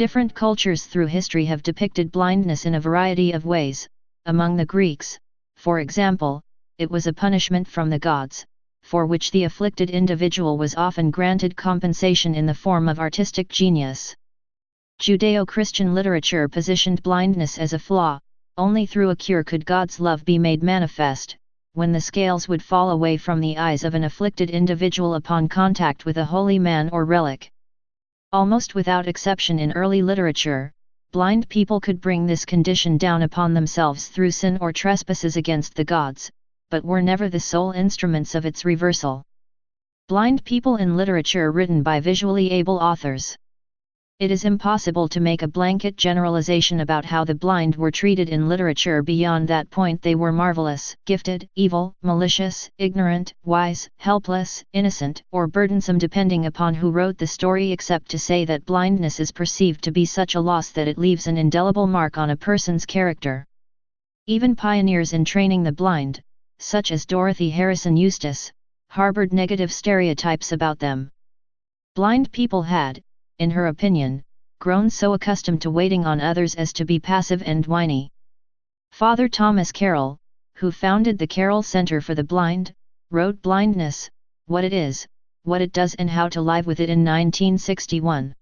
Different cultures through history have depicted blindness in a variety of ways. Among the Greeks, for example, it was a punishment from the gods, for which the afflicted individual was often granted compensation in the form of artistic genius. Judeo-Christian literature positioned blindness as a flaw. Only through a cure could God's love be made manifest, when the scales would fall away from the eyes of an afflicted individual upon contact with a holy man or relic. Almost without exception in early literature, blind people could bring this condition down upon themselves through sin or trespasses against the gods, but were never the sole instruments of its reversal. Blind people in literature written by visually able authors. It is impossible to make a blanket generalization about how the blind were treated in literature. Beyond that point they were marvelous, gifted, evil, malicious, ignorant, wise, helpless, innocent, or burdensome depending upon who wrote the story, except to say that blindness is perceived to be such a loss that it leaves an indelible mark on a person's character. Even pioneers in training the blind, such as Dorothy Harrison Eustace, harbored negative stereotypes about them. Blind people had, in her opinion, grown so accustomed to waiting on others as to be passive and whiny. Father Thomas Carroll, who founded the Carroll Center for the Blind, wrote Blindness, What It Is, What It Does and How to Live With It in 1961.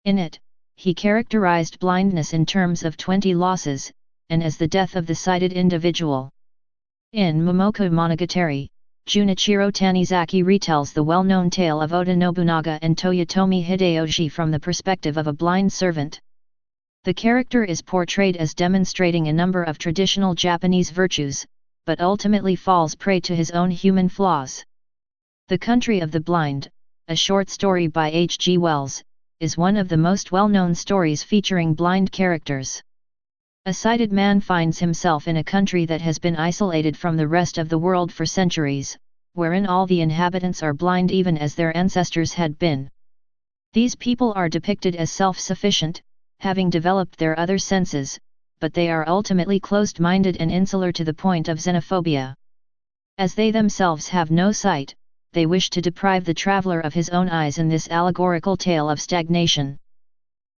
In it, he characterized blindness in terms of 20 losses, and as the death of the sighted individual. In Momoko Monogatari, Junichiro Tanizaki retells the well-known tale of Oda Nobunaga and Toyotomi Hideyoshi from the perspective of a blind servant. The character is portrayed as demonstrating a number of traditional Japanese virtues, but ultimately falls prey to his own human flaws. The Country of the Blind, a short story by H. G. Wells, is one of the most well-known stories featuring blind characters. A sighted man finds himself in a country that has been isolated from the rest of the world for centuries, wherein all the inhabitants are blind even as their ancestors had been. These people are depicted as self-sufficient, having developed their other senses, but they are ultimately closed-minded and insular to the point of xenophobia. As they themselves have no sight, they wish to deprive the traveler of his own eyes in this allegorical tale of stagnation.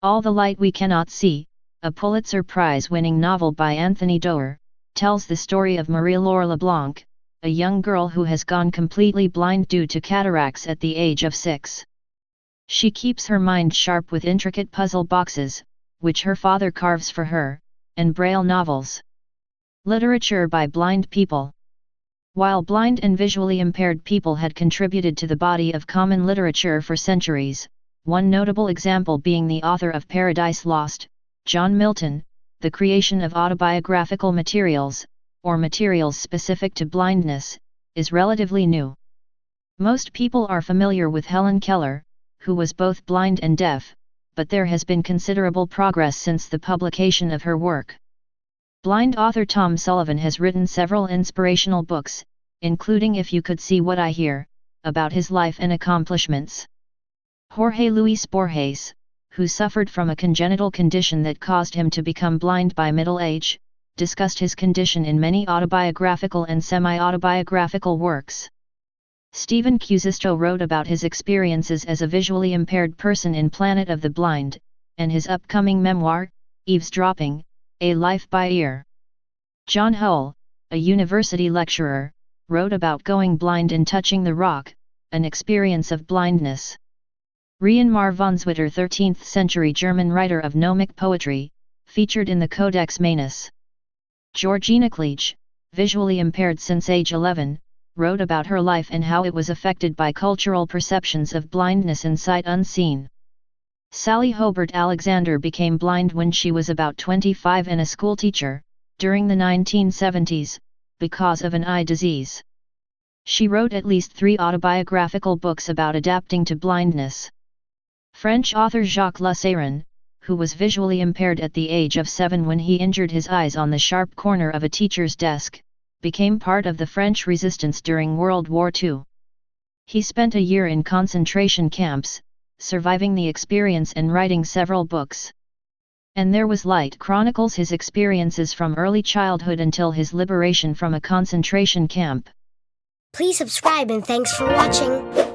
All the Light We Cannot See, a Pulitzer Prize-winning novel by Anthony Doerr, tells the story of Marie-Laure Leblanc, a young girl who has gone completely blind due to cataracts at the age of 6. She keeps her mind sharp with intricate puzzle boxes, which her father carves for her, and Braille novels. Literature by blind people. While blind and visually impaired people had contributed to the body of common literature for centuries, one notable example being the author of Paradise Lost, John Milton, the creation of autobiographical materials, or materials specific to blindness, is relatively new. Most people are familiar with Helen Keller, who was both blind and deaf, but there has been considerable progress since the publication of her work. Blind author Tom Sullivan has written several inspirational books, including If You Could See What I Hear, about his life and accomplishments. Jorge Luis Borges, who suffered from a congenital condition that caused him to become blind by middle age, discussed his condition in many autobiographical and semi-autobiographical works. Stephen Kuzisto wrote about his experiences as a visually impaired person in Planet of the Blind, and his upcoming memoir, Eavesdropping, A Life by Ear. John Hull, a university lecturer, wrote about going blind in Touching the Rock, an experience of blindness. Reinmar von Zwitter, 13th-century German writer of gnomic poetry, featured in the Codex Manus. Georgina Kleich, visually impaired since age 11, wrote about her life and how it was affected by cultural perceptions of blindness and sight unseen. Sally Hobart Alexander became blind when she was about 25 and a schoolteacher, during the 1970s, because of an eye disease. She wrote at least 3 autobiographical books about adapting to blindness. French author Jacques Lassarin, who was visually impaired at the age of 7 when he injured his eyes on the sharp corner of a teacher's desk, became part of the French resistance during World War II. He spent a year in concentration camps, surviving the experience and writing several books. And There Was Light chronicles his experiences from early childhood until his liberation from a concentration camp. Please subscribe and thanks for watching.